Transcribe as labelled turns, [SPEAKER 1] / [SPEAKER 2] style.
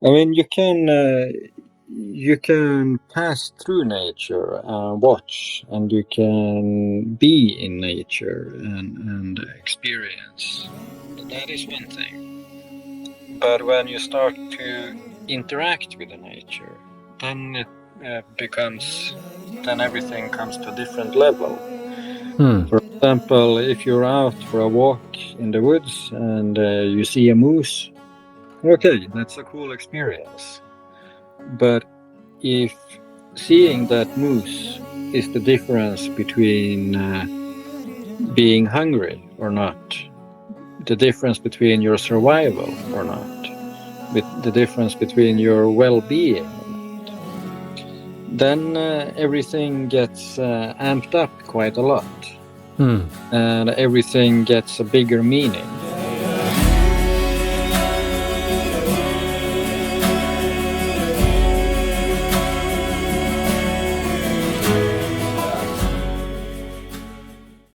[SPEAKER 1] I mean, you can pass through nature, watch, and you can be in nature and experience. That is one thing. But when you start to interact with the nature, then it then everything comes to a different level. For example, if you're out for a walk in the woods and you see a moose, okay, that's a cool experience. But if seeing that moose is the difference between being hungry or not, the difference between your survival or not, the difference between your well-being or not, then everything gets amped up quite a lot. And everything gets a bigger meaning.